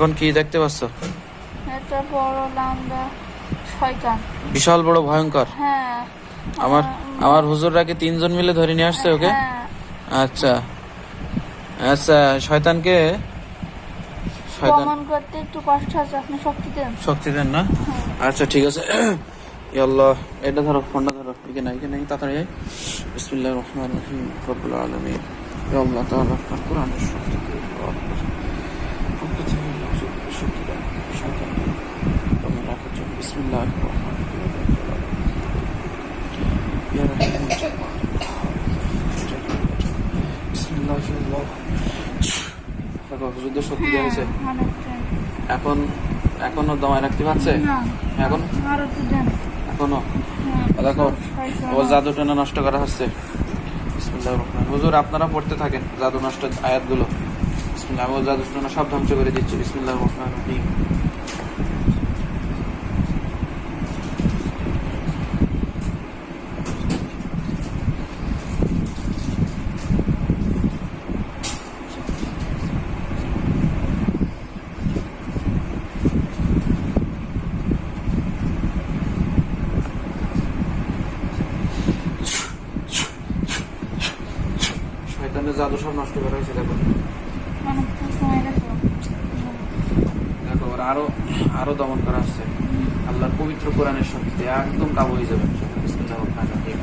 এখন কি দেখতে পাচ্ছ? একটা বড় লম্বা শয়তান, বিশাল বড় ভয়ঙ্কর। হ্যাঁ আমার আমার হুজুররা কি 3 জন মিলে ধরে নিয়ে আসছে ওকে? হ্যাঁ। আচ্ছা আচ্ছা, শয়তান দমন করতে একটু কষ্ট আছে, আপনি শক্তি দেন। শক্তি দেন না? আচ্ছা ঠিক আছে। ইয়া আল্লাহ, এটা ধরো, ফোনটা ধরো, এখানে তাড়াতাড়ি আয়। বিসমিল্লাহির রহমানির রহিম, রব্বুল আলামিন। ইয়া আল্লাহ তাআলা আপনার কোরআনের শক্তি দিয়ে শক্তি দেন, শয়তানকে দমন রাখার জন্য। বিসমিল্লাহির রহমানির রহিম। ইয়া রাহমান বিসমিল্লাহির দেখো হুজুরদের শক্তি দেওয়া হয়েছে। এখনো দমায় রাখতে পারছে? এখন এখনো দেখো ও জাদু টানা নষ্ট করা হচ্ছে। বিসমিল্লাহির রহমানির রহিম। হুজুর আপনারা পড়তে থাকেন জাদু নষ্ট আয়াতগুলো। বিসমিল্লাহ, আমি জাদু টানা সব ধ্বংস করে দিচ্ছি। বিসমিল্লাহির রহমানির রহিম। শয়তানের জাদু সব নষ্ট করা হয়েছে। দেখো দেখো ওর আরো দমন করা হচ্ছে। আল্লাহর পবিত্র কোরআনের শক্তিতে একদম কাবু হয়ে যাবে। বিসমিল্লাহির রহমানির রহিম।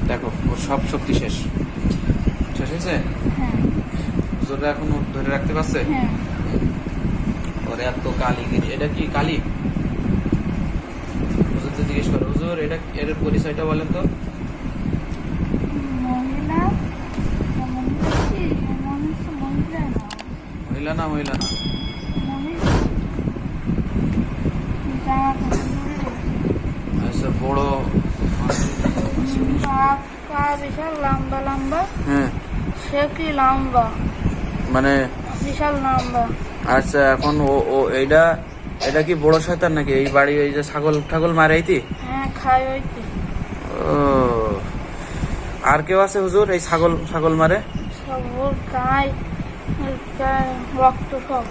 দেখো ওর সব শক্তি শেষ হয়েছে। হুজুররা এখন ধরে রাখতে পারছে। ওর এত কালি, এটা কি কালি? হুজুরদের জিজ্ঞেস করো, হুজুর এটা এর পরিচয়টা বলেন তো। মহিলা না আচ্ছা, বড় বিশাল লম্বা লম্বা। হ্যাঁ, সে কি লম্বা, মানে বিশাল লম্বা। আচ্ছা, এখন ও এটা কি বড় শয়তান নাকি? এই বাড়ি ওই যে ছাগল মারে আইতি? হ্যাঁ, খায় ওইটি। ও, আর কেউ আছে হুজুর এই ছাগল মারে? সব ওর গায়ে রক্ত সব।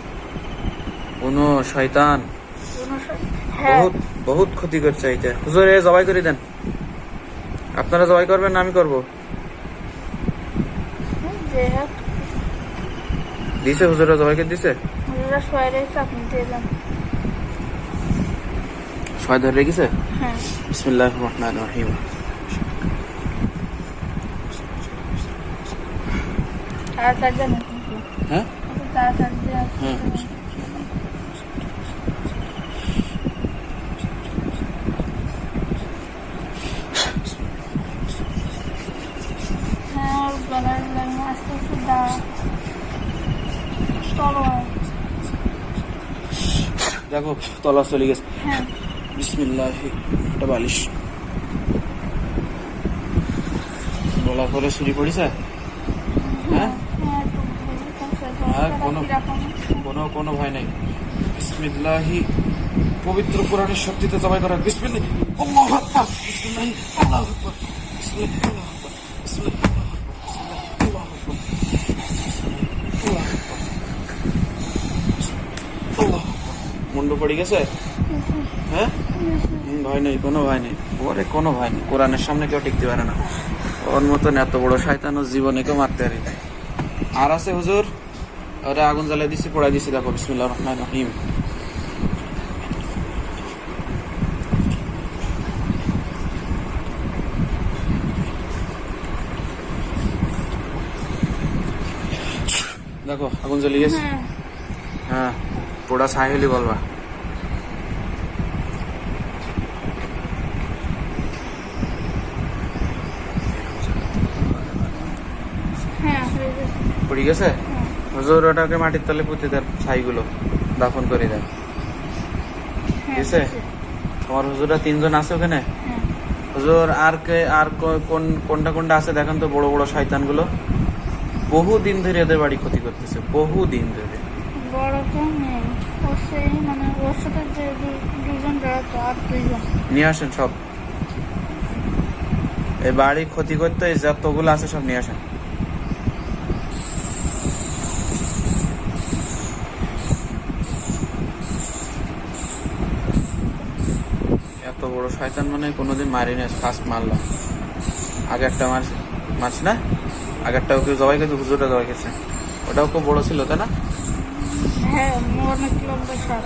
কোনো শয়তান হ্যাঁ, বহুত ক্ষতি করছে এইটা। হুজুর এ জবাই করে দেন। আপনারা জবাই করবেন না আমি করব? দিছে হুজুরা জবাই করে দিছে। ছয় ধরে রেখেছে। বিসমিল্লাহির রহমানির রহিম। হ্যাঁ হ্যাঁ, দেখো তলা চলে গেছে। বিসমিল্লাহ, একটা বালিশ বলা করে চুরি পড়িছে। হ্যাঁ, কোনো ভয় নেই। বিসমিল্লাহি, পবিত্র কোরআনের শক্তিতে জবাই করা। বিসমিল্লাহ, আল্লাহু আকবার। বিসমিল্লাহ, আল্লাহু আকবার। বিসমিল্লাহ, আল্লাহু আকবার। মুন্ডু পড়ে গেছে। হ্যাঁ, ভয় নেই, কোনো ভয় নেই। ওরে কোনো ভয় নেই, কোরআনের সামনে কেউ টিকতে পারে না। ওর মতন এত বড় শয়তান ও জীবনে কেউ মারতে পারে না। আর আছে হুজুর, ওরা আগুন জ্বালিয়ে দিচ্ছি, পড়াই দিচ্ছি। দেখো বিসমিল্লাহির রহমানির রহিম। দেখো আগুন জ্বলিয়ে গেছে। হ্যাঁ, পোড়া ছাই হলি বলবা। পড়ে গেছে। হুজুর ওটাকে মাটির তলে পুঁতে দেন, ছাইগুলো দাফন করে দেন। ঠিক আছে? তোমার হুজুরা 3 জন আছে ওখানে? হুজুর আর কোনটা আছে দেখেন তো, বড় বড় শয়তান গুলো। বহুদিন ধরে এদের বাড়ি ক্ষতি করতেছে, বহুদিন ধরে। বড় তো নেই, ওর সেই মানে ওর সাথে যে দুজন বেড়াতো আর দুইজন। নিয়ে আসেন সব, এই বাড়ি ক্ষতি করতে এই যতগুলো আছে সব নিয়ে আসেন। এত বড় শয়তান মানে কোনোদিন মারিনি, ফার্স্ট মারলাম। আগে একটা মারছি না, আগেরটা ওকে জবাই করতে, হুজুরটা জবাই করছে, ওটাও খুব বড় ছিল তাই না? হ্যাঁ, অনেক লম্বা সাপ।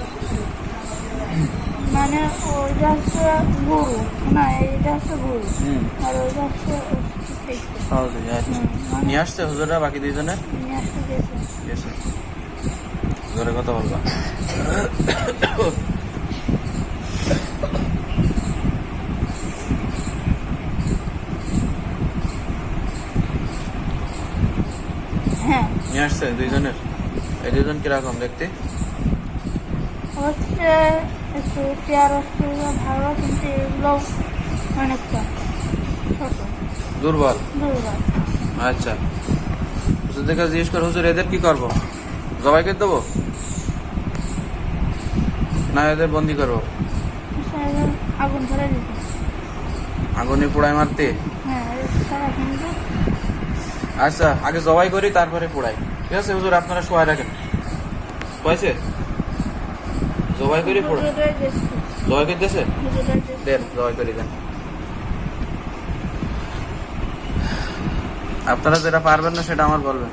মানে ওইটা হচ্ছে গরু, না এইটা হচ্ছে গরু, আর ওইটা হচ্ছে সহজে নিয়ে আসছে হুজুররা, বাকি দুইজনে নিয়ে আসতে গেছে। গেছে। জোরে কথা বলবা। হ্যাঁ, নিয়ে আসছে দুইজনের। এই দুজন কিরকম দেখতে? হচ্ছে একটু চেয়ার হচ্ছে ভালো, কিন্তু এগুলো অনেকটা ছোট, দুর্বল। দুর্বল। আচ্ছা, হুজুরদের কাছে জিজ্ঞেস কর, হুজুর এদের কি করবো? জবাই করে দেবো না এদের বন্দি করবো? আগুন ধরে দিত। আগুনে পোড়ায় মারতে? হ্যাঁ, সারা কিন্তু আচ্ছা, আগে জবাই করি তারপরে পোড়াই। ঠিক আছে হুজুর, আপনারা শোয়াই রাখেন। হয়েছে? জবাই করি পোড়াই। জবাই করে দিয়েছে? দেন, জবাই করি দেন। আপনারা যেটা পারবেন না সেটা আমার বলবেন,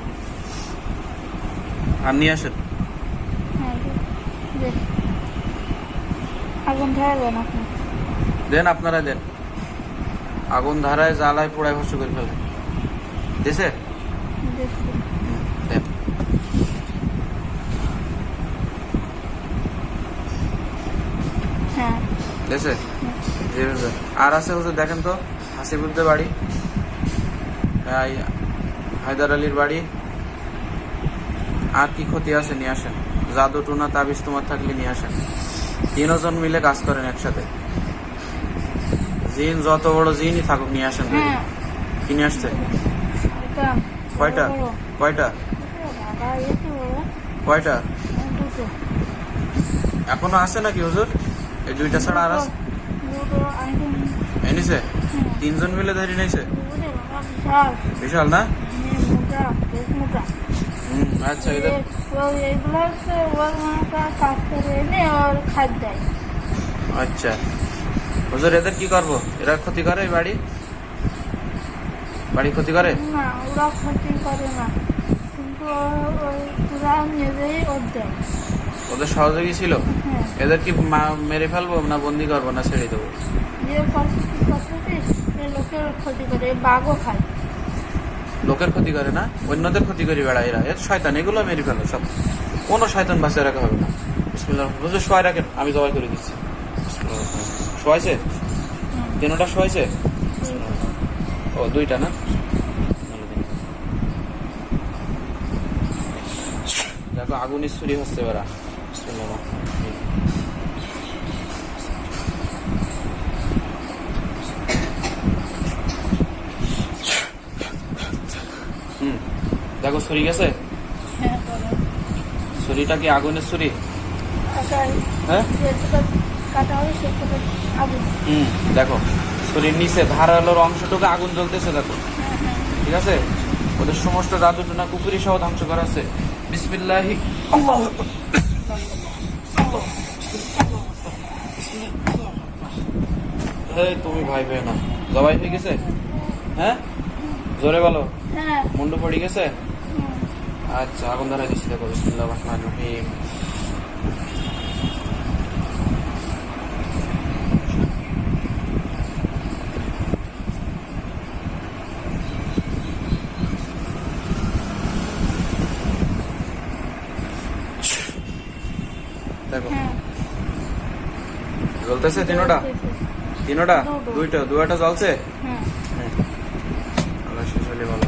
আর নিয়ে আসেন। আগুন ধরে দেন আপনি। দেন, আপনারা দেন। আগুন ধারায় জ্বালায় পোড়ায় ভস্য করে ফেলেন। দিছে? দেন। হ্যাঁ, দিছে? জি হুজুর। আর আছে হুজুর, দেখেন তো, হাসিবুদ্দের বাড়ি, এই হায়দার আলীর বাড়ি, আর কি ক্ষতি আছে নিয়ে আসেন। জাদু টুনা তাবিজ তোমার থাকলে নিয়ে আসেন। তিনজন মিলে কাজ করেন একসাথে। জিন যত বড় জিনই থাকুক নিয়ে আসেন। হ্যাঁ, কি নিয়ে আসছে? এটা কয়টা? বড়। কয়টা? বাবা, এত বড়? কয়টা? দুটো। এখনো আছে নাকি হুজুর? এই দুইটা ছাড়া আর আছে? দুটো আইটেম। এনেছে? তিনজন মিলে ধরে নিয়েছে? বিশাল। বিশাল না? মোটা, বেশ মোটা। আচ্ছা, এদের এগুলো হচ্ছে ওর মাটা কাজ করে এনে ওর খাদ্য দেয়। আচ্ছা হুজুর, এদের কি করবো? এরা ক্ষতি করে এই বাড়ি? বাড়ি ক্ষতি করে? না, ওরা ক্ষতি করে না, কিন্তু ওরা নিজেই ওর দেয়। ওদের সহযোগী ছিল? হ্যাঁ, এদের কি মেরে ফেলবো না বন্দি করবো না ছেড়ে দেবো? যে করতেছি লোকের ক্ষতি করে, বাঘও খায়। লোকের ক্ষতি করে না, অন্যদের ক্ষতি করি বেড়া এরা। এর শয়তান, এগুলো মেরে ফেলো সব। কোনো শয়তান বাঁচিয়ে রাখা হবে না। বিসমিল্লাহ। হুজুর শোয়াই রাখেন, আমি জবাই করে দিচ্ছি। শোয়াইছে? তিনটা শোয়াইছে? ও, দুইটা না? দেখো আগুন ছুরি হচ্ছে বেড়া। বিসমিল্লাহ। দেখো ছুরি গেছে? হ্যাঁ, করে। ছুরিটা কি আগুনের ছুরি? কাটাই, হ্যাঁ, যেটা কাটা হবে সেটা আগুন। দেখো ছুরির নিচে ধারালোর অংশটুকু আগুন জ্বলতেছে, দেখো। ঠিক আছে, ওদের সমস্ত জাদু টুনা কুকুরি সহ ধ্বংস করা আছে। বিসমিল্লাহি। আল্লাহু আকবার। এই তুমি ভয় পেও না। জবাই হয়ে গেছে? হ্যাঁ, জোরে বলো। হ্যাঁ, মুন্ডু পড়ে গেছে? আচ্ছা, আগুন ধরা দিচ্ছি, দেখো। বিসমিল্লাহির রহমানির রহিম। দেখো হ্যাঁ, জ্বলতেছে তিনোটা? তিনোটা? দুইটা জ্বলছে? হ্যাঁ। আল্লাহ শেষ হলে বলো।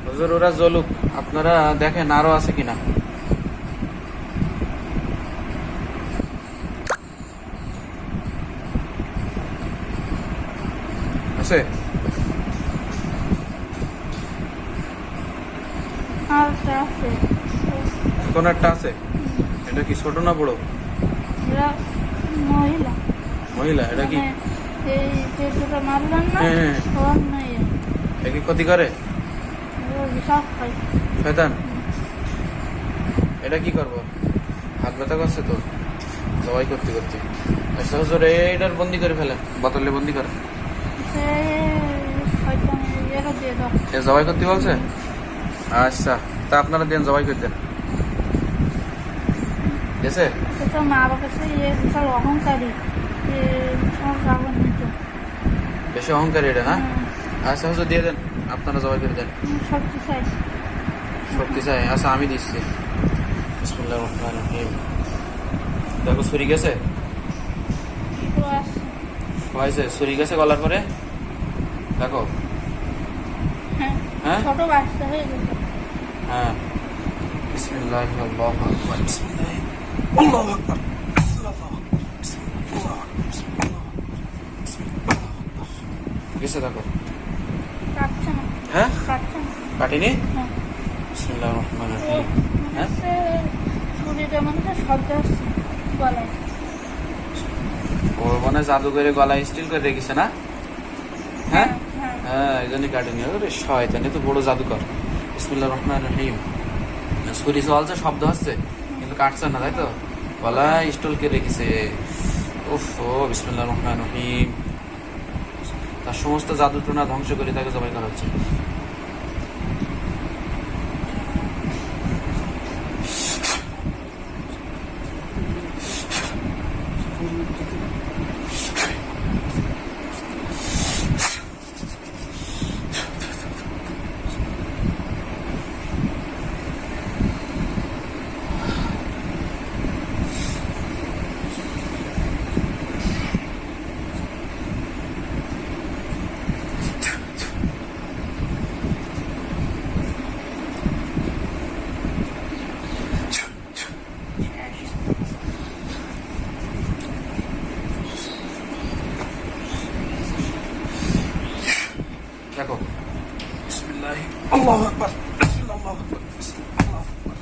হুজুর ওরা জ্বলুক, আপনারা দেখেন আরো আছে কিনা। আছে? আর একটা আছে কোন একটা আছে? এটা কি ছোট না বড়? এরা মহিলা মহিলা? এটা কি মানে এই যে দুটো মারলেন না হ্যাঁ, হ্যাঁ। ওর মেয়ে এটা কি ক্ষতি করে? ও সব খাই শয়তান। এটা কি করবো? হাত ব্যথা করছে তো জবাই করতে করতে। আচ্ছা হুজুর, এটার বন্দি করে ফেলে, বোতলে বন্দি করে। সে হয়তো এরা দিয়ে দাও এ জবাই করতে বলছে? আচ্ছা, তা আপনারা দেন, জবাই করে দেন। গেছে? সে তো মা বাবার কাছে বিশাল অহংকারী সব রাবণ নিত বেশি অহংকারী এটা না? আচ্ছা হুজুর দিয়ে দেন, আপনারা জবাই করে দেন। শক্তি চাই শক্তি চাই? আচ্ছা আমি দিচ্ছি। বিসমিল্লাহির রহমানির রহিম। দেখো ছুরি গেছে, তো আসছে হয়েছে, ছুরি গেছে গলার পরে দেখো। হ্যাঁ হ্যাঁ ছোট বাচ্চা হয়ে গেছে হ্যাঁ। বিসমিল্লাহি আল্লাহু আকবার, বিসমিল্লাহি আল্লাহু আকবার, গেছে দেখো। কাটছে না হ্যাঁ কাটছে না কাটিনি। হ্যাঁ বিসমিল্লাহির রহমানির ও রহিম। মনে হচ্ছে ছুরিটা মনে হচ্ছে শব্দ হচ্ছে গলায় ও মানে জাদু করে গলায় স্টিল করে রেখেছে না? হ্যাঁ হ্যাঁ হ্যাঁ, এই জন্যই কাটিনি। ওরে শয়তান, এ তো বড় জাদুকর। বিসমিল্লাহির রহমানির রহিম। ছুরি চলছে, শব্দ হচ্ছে কিন্তু কাটছে না, তাই তো? গলায় স্টল করে রেখেছে। উফ, ও বিসমিল্লাহির রহমানির রহিম। তার সমস্ত জাদু টোনা ধ্বংস করে তাকে জবাই করা হচ্ছে। দেখো, বিসমিল্লাহি আল্লাহু আকবার, আল্লাহু আকবার, বিসমিল্লাহ, আল্লাহু আকবার,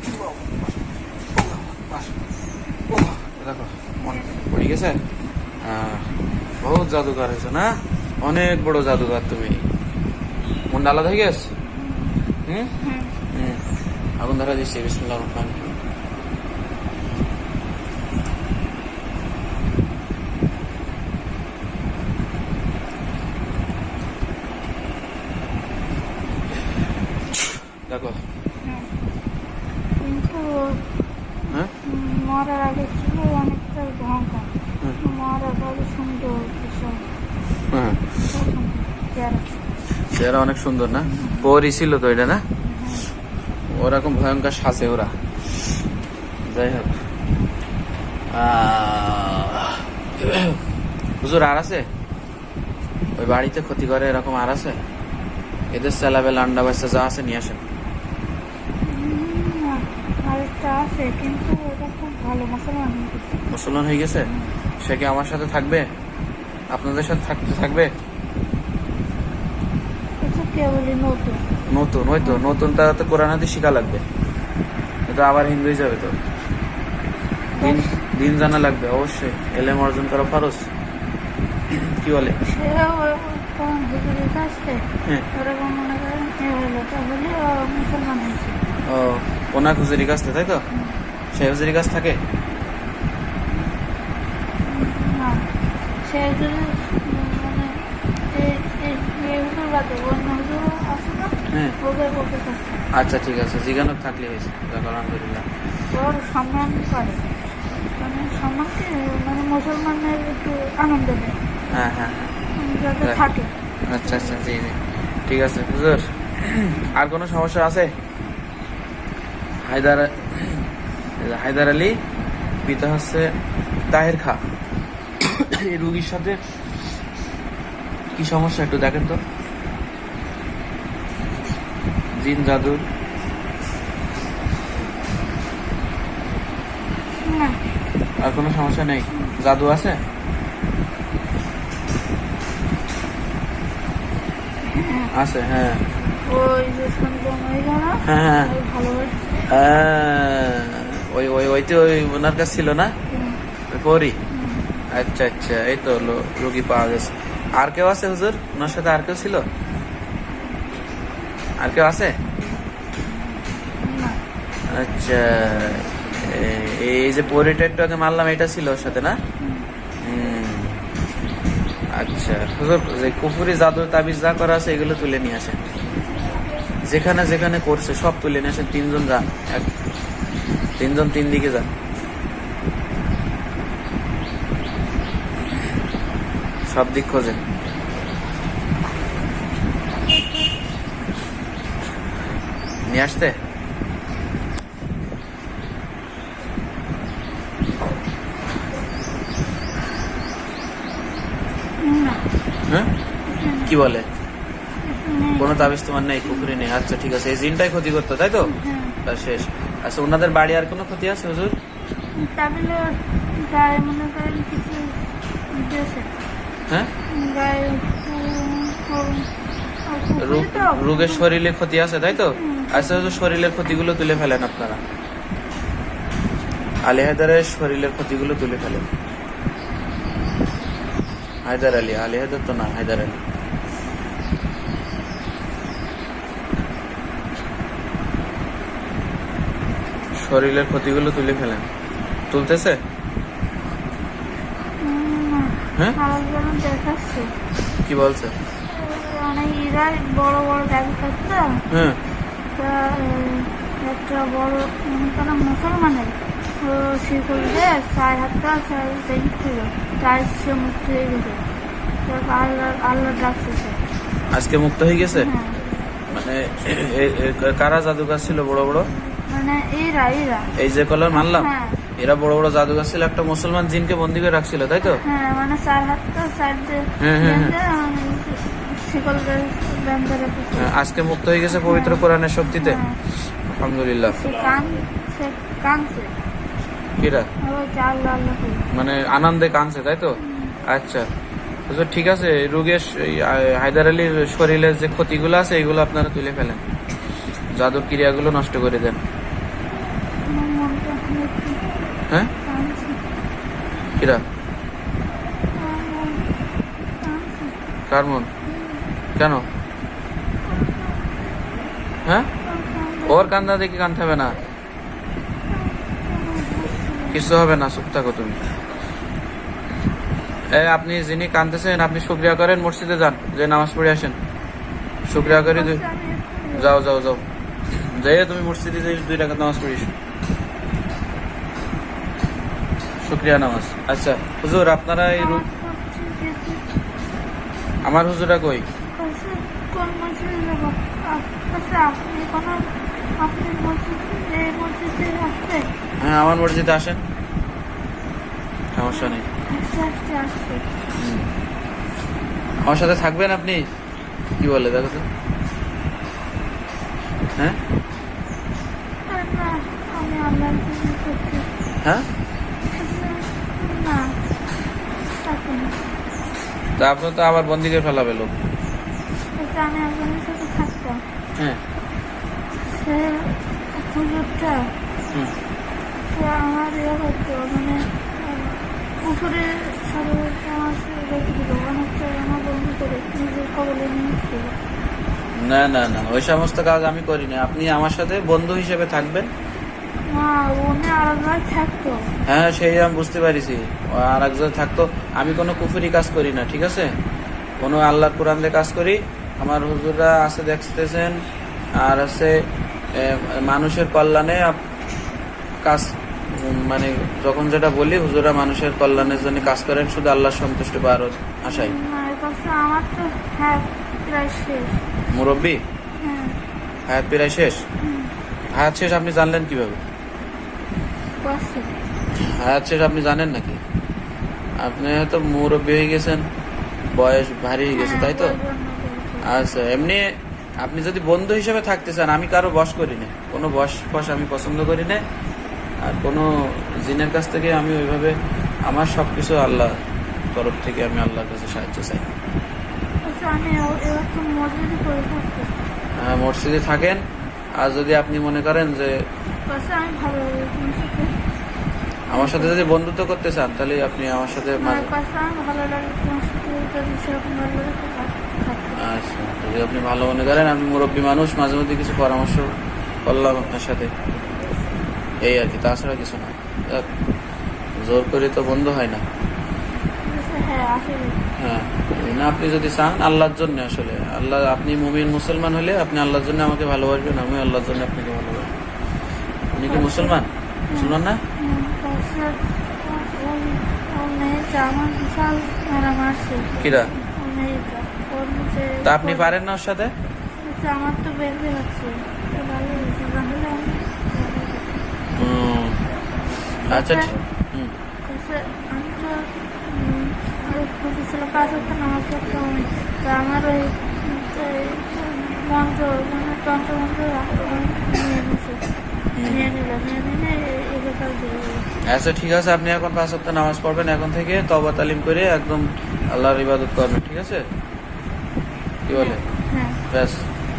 আল্লাহু আকবার, আল্লাহু আকবার। দেখো মন পড়ে গেছে। বহুত জাদুকর হয়েছে না? অনেক বড় জাদুকর তুমি। মনটা আলাদা হয়ে গেছে। হুম হুম। আগুন ধরা দিচ্ছি। বিসমিল্লাহির রহমানির রহিম। দেখো হ্যাঁ কিন্তু হ্যাঁ মরার আগে ছিল অনেকটা ভয়ঙ্কর মরার আগে সুন্দর বিশাল হ্যাঁ, চেহারা চেহারা অনেক সুন্দর না? পরই ছিল তো এটা না? ওরকম ভয়ঙ্কর সাজে ওরা। যাই হোক, হুজুর আর আছে ওই বাড়িতে ক্ষতি করে এরকম আর আছে? এদের চালাবে লান্ডা বাচ্চা যা আছে নিয়ে আসেন। আরেকটা আছে কিন্তু ওটা খুব ভালো মুসলমান মুসলমান হয়ে গেছে? সে কি আমার সাথে থাকবে? আপনাদের সাথে থাকবে? কেবলই নতুন নতুন? ওই তো নতুনটা তো কোরআন হাদিস শিখা লাগবে, এটা আবার হিন্দু হয়ে যাবে তো। দিন দিন জানা লাগবে অবশ্যই, এলেম অর্জন করা ফরজ। কি বলে? সেও তখন হুজুরের কাছে হ্যাঁ। ওরকম মনে করেন এ হলো তাহলে ও মুসলমান হয়েছে ও, ওনার হুজুরি কাছ তাই তো? সে হুজুরি কাছ থাকে? না সে যদি মানে এই হুজুর বাদে অন্য হুজুর আছে না হ্যাঁ। ওদের ওকে কাছে আচ্ছা ঠিক আছে, জিজ্ঞানক থাকলে হয়েছে। যাক, আলহামদুলিল্লাহ। ওর সম্মান করে মানে সম্মানকে মানে মুসলমানের একটু আনন্দ দেয় হ্যাঁ হ্যাঁ হ্যাঁ, যাতে দেখ। থাকে আচ্ছা আচ্ছা, জি জি, ঠিক আছে হুজুর। আর কোনো সমস্যা আছে? হায়দার আলী, পিতা হচ্ছে তাহের খা। এই রুগীর সাথে কি সমস্যা একটু দেখেন তো। জিন জাদুর? না আর কোনো সমস্যা নেই? জাদু আছে? আছে, হ্যাঁ। ওই যে শুনতাম ওই গানা হ্যাঁ ওই ভালোবাসি ওই ওই ওইতে ওই ওনার কাছে ছিল না ওই পরি? আচ্ছা আচ্ছা, এই তো রোগী পাওয়া গেছে। আর কেউ আছে হুজুর ওনার সাথে? আর কেউ ছিল? আর কেউ আছে? না আচ্ছা, এই যে পরিটা একটু আগে মারলাম এটা ছিল ওর সাথে না? আচ্ছা হুজুর, যে কুফুরি জাদু তাবিজ যা করা আছে এগুলো তুলে নিয়ে আসেন, যেখানে যেখানে করছে সব তুলে নিয়ে আসেন। 3 জন যান, 3 জন 3 দিকে যান, সব দিক খোঁজেন। নিয়ে আসতে না হ্যাঁ? কি বলে? নেই। কোনো তাবিজ তোমার নেই, কুফুরি নেই? আচ্ছা ঠিক আছে, এই জিনটাই ক্ষতি করতো তাই তো? হ্যাঁ তা শেষ। আচ্ছা, ওনাদের বাড়ি আর কোনো ক্ষতি আছে হুজুর? তাহলে গায়ে মনে করেন কিছু দিয়েছে হ্যাঁ, গায়ে রোগের শরীরে ক্ষতি আছে তাই তো? আচ্ছা হুজুর, শরীরের ক্ষতিগুলো তুলে ফেলেন আপনারা, আলী হায়দারের শরীরের ক্ষতিগুলো তুলে ফেলেন। হায়দার আলী, আলী হায়দার তো না, হায়দার আলী। শরীরের ক্ষতিগুলো তুলে ফেলেন। তুলতেছে? হ্যাঁ, আরেকজন দেখাচ্ছে কি বলছে? অনেক ইরা বড় বড় গাড়ি থাকতো হ্যাঁ তা একটা বড় কোন মুসলমানের ও শিকল দিয়ে 4 হাতটা 4 দিন ছিল, তার সে মুক্ত হয়ে গেছে। আল্লাহ আল্লাহ ডাকছে সে। আজকে মুক্ত হয়ে গেছে? হ্যাঁ মানে কারা জাদুকার ছিল বড় বড়? মানে এরা এই যে কলার মারলাম, হ্যাঁ এরা বড় বড় জাদুকার ছিল, একটা মুসলমান জিনকে বন্দি করে রাখছিল তাই তো? হ্যাঁ মানে 4 হাতটা 4 হ্যাঁ, হ্যাঁ, শিকল বেঁধে রেখেছে। আজকে মুক্ত হয়ে গেছে পবিত্র কোরআনের শক্তিতে। হ্যাঁ, আলহামদুলিল্লাহ। সে কানছে কিরা ওই যে আল্লাহ আল্লাহ করে। মানে আনন্দে কানছে তাই তো? আচ্ছা হুজুর, ঠিক আছে, রোগের হায়দার আলীর শরীরের যে ক্ষতিগুলো আছে এগুলো আপনারা তুলে ফেলেন, জাদুর ক্রিয়াগুলো নষ্ট করে দেন। আমার মনটা একটু হ্যাঁ, কানছে। কিরা আমার মন কানছে। কার মন? কেন? হ্যাঁ, ওর কান্দা দেখে কানতে হবে না, কিছু হবে না, চুপ থাকো তুমি। আপনি যিনি কানতেছেন আপনি শুকরিয়া করেন, মসজিদে যান, যে নামাজ পড়ে আসেন, শুকরিয়া করে যাও যাও যাও, যাই তুমি মসজিদে যাই 2 রাকাত নামাজ পড়িস, শুকরিয়া নামাজ। আচ্ছা হুজুর, আপনারা এই আমার হুজুরা কই? কোন মসজিদে যাবো? আচ্ছা আপনি কোনো আপনি এই মসজিদে আসছে? হ্যাঁ, আমার মসজিদে আসেন, সমস্যা নেই। আসছে আসছে। আমার সাথে থাকবেন আপনি? কি বলে দেখো তো? হ্যাঁ না আমি আল্লাহর জন্য করছি হ্যাঁ, না থাকুন। তা আপনি তো আবার বন্দি করে ফেলাবে লোক। আমি আপনার সাথে থাকতাম, হ্যাঁ, সে হুজুরটা হুম, সে আমার ইয়ে করতো মানে পুকুরে সবাইকে আমার রেখে দিল, অনেকটা আমার বন্ধু করে নিজের কবলে নিয়ে এসেছিল। না না না, ওই সমস্ত কাজ আমি করি না। আপনি আমার সাথে বন্ধু হিসেবে থাকবেন। না উনি আলাদা থাকতো। হ্যাঁ, সেই আমি বুঝতে পারিছি, আর একজন থাকতো। আমি কোনো কুফুরি কাজ করি না, ঠিক আছে? কোনো আল্লাহর কোরআন দিয়ে কাজ করি। আমার হুজুররা আছে দেখতেছেন, আর আছে মানুষের কল্যাণে কাজ, মানে যখন যেটা বলি হুজুররা মানুষের কল্যাণের জন্য কাজ করেন, শুধু আল্লাহর সন্তুষ্ট পাওয়ার আশায়। না এর কাছে আমার তো হ্যাঁ প্রায় শেষ। মুরব্বী, হ্যাঁ হায়াত প্রায় শেষ। হায়াত শেষ আপনি জানলেন কিভাবে? বসে হায়াত শেষ আপনি জানেন নাকি? আপনি হয়তো মুরব্বী হয়ে গেছেন, বয়স ভারী হয়ে গেছে তাই তো? আচ্ছা, এমনি আপনি যদি বন্ধু হিসেবে থাকতে চান, আমি কারো বশ করি না, কোনো বশ আমি পছন্দ করি না। আর কোনো জিনের কাছ থেকে আমি ওইভাবে, আমার সবকিছু আল্লাহ তরফ থেকে, আমি আল্লাহর কাছে সাহায্য চাই। আচ্ছা আমি এরকম মজুরি করে থাকতো। মসজিদে থাকেন। আর যদি আপনি মনে করেন যে কাছে আমি ভালো লাগে তোমার সাথে, আমার সাথে যদি বন্ধুত্ব করতে চান, তাহলে আপনি আমার সাথে আমার কাছে আমি ভালো লাগে তোমার সাথে, যদি সেরকম ভালো লাগে তো থাকতে। আচ্ছা, যদি আপনি ভালো মনে করেন, আমি মুরব্বী মানুষ, মাঝে মধ্যে কিছু পরামর্শ করলাম আপনার সাথে, এই আর কি, তাছাড়া কিছু না। যাক, জোর করে তো বন্ধ হয় না। হ্যাঁ আসলে হ্যাঁ, না আপনি যদি চান আল্লাহর জন্য, আসলে আল্লাহ, আপনি মুমিন মুসলমান হলে আপনি আল্লাহর জন্য আমাকে ভালোবাসবেন, আমি আল্লাহর জন্য আপনাকে ভালোবাসবো। উনি কি মুসলমান? মুসলমান না? ওর মেয়েটা আমার বিশাল মেরা মারছে। কিরা? ওর মেয়েটা, ওর নিচে তা আপনি পারেন না ওর সাথে? আমার তো বেঁধে যাচ্ছে, ভালো হয়েছে, নাহলে আমি হুম, আচ্ছা হুম, আমি তো বুঝেছিলাম 5 ওয়াক্ত নামাজ পড়তে হবে, তা আমার ওই মন্ত্র মানে তন্ত্র মন্ত্র নিয়ে নিলে এই ব্যাপার দিয়ে দিল। আচ্ছা ঠিক আছে, আপনি এখন 5 ওয়াক্ত নামাজ পড়বেন, এখন থেকে তওবা তালিম করে একদম আল্লাহর ইবাদত করবেন, ঠিক আছে? কি বলে? হ্যাঁ ব্যাস,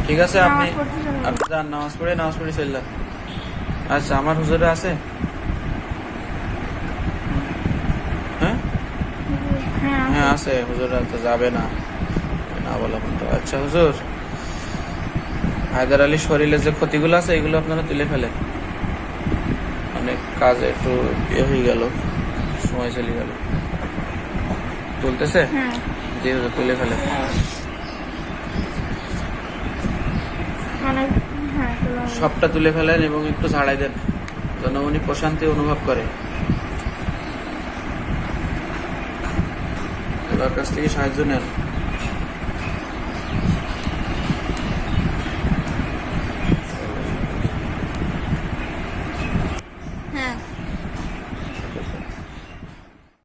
ঠিক আছে, আপনি নামাজ পড়তে যাবো। আপনি যান, নামাজ পড়ে চলে যান। আচ্ছা, আমার হুজুরে আছে? হ্যাঁ হ্যাঁ হ্যাঁ আছে, হুজুরা তো যাবে না, না বলা বলতো। আচ্ছা হুজুর, হায়দার আলীর শরীরে যে ক্ষতিগুলো আছে এগুলো আপনারা তুলে ফেলেন। অনেক কাজে একটু হয়ে গেল, সময় চলে গেল। তুলতেছে? হ্যাঁ জি হুজুর, তুলে ফেলেন। মানে হ্যাঁ সবটা তুলে ফেলেন এবং একটু ছাড়াই দেন, যেন উনি প্রশান্তি অনুভব করে। এবার কাছ থেকে সাহায্য নেন।